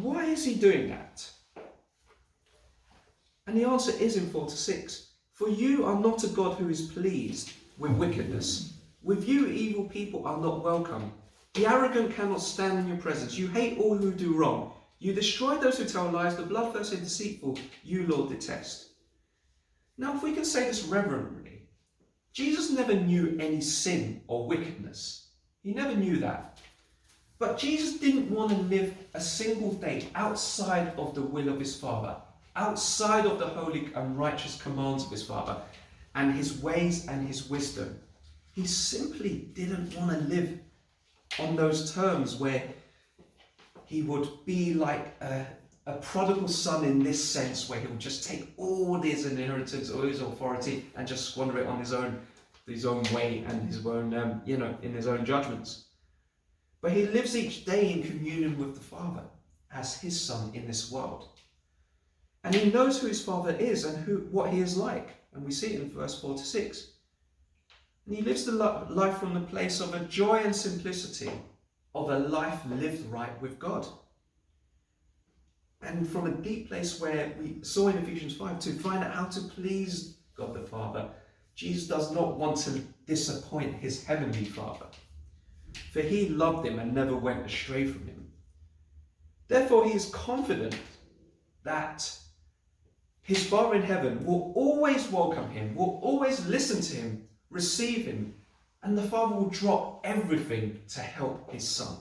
why is he doing that? And the answer is in 4-6. For you are not a God who is pleased with wickedness. With you, evil people are not welcome. The arrogant cannot stand in your presence. You hate all who do wrong. You destroy those who tell lies. The bloodthirsty and deceitful, you, Lord, detest. Now, if we can say this reverently, Jesus never knew any sin or wickedness. He never knew that. But Jesus didn't want to live a single day outside of the will of his Father, outside of the holy and righteous commands of his Father, and his ways and his wisdom. He simply didn't want to live on those terms where he would be like a prodigal son in this sense, where he would just take all his inheritance or his authority and just squander it on his own way and his own, in his own judgments. But he lives each day in communion with the Father as his son in this world. And he knows who his Father is and what he is like. And we see it in verse 4-6. And he lives the life from the place of a joy and simplicity of a life lived right with God. And from a deep place where we saw in Ephesians 5 to find out how to please God the Father, Jesus does not want to disappoint his heavenly Father. For he loved him and never went astray from him. Therefore, he is confident that his Father in heaven will always welcome him, will always listen to him, receive him, and the Father will drop everything to help his Son.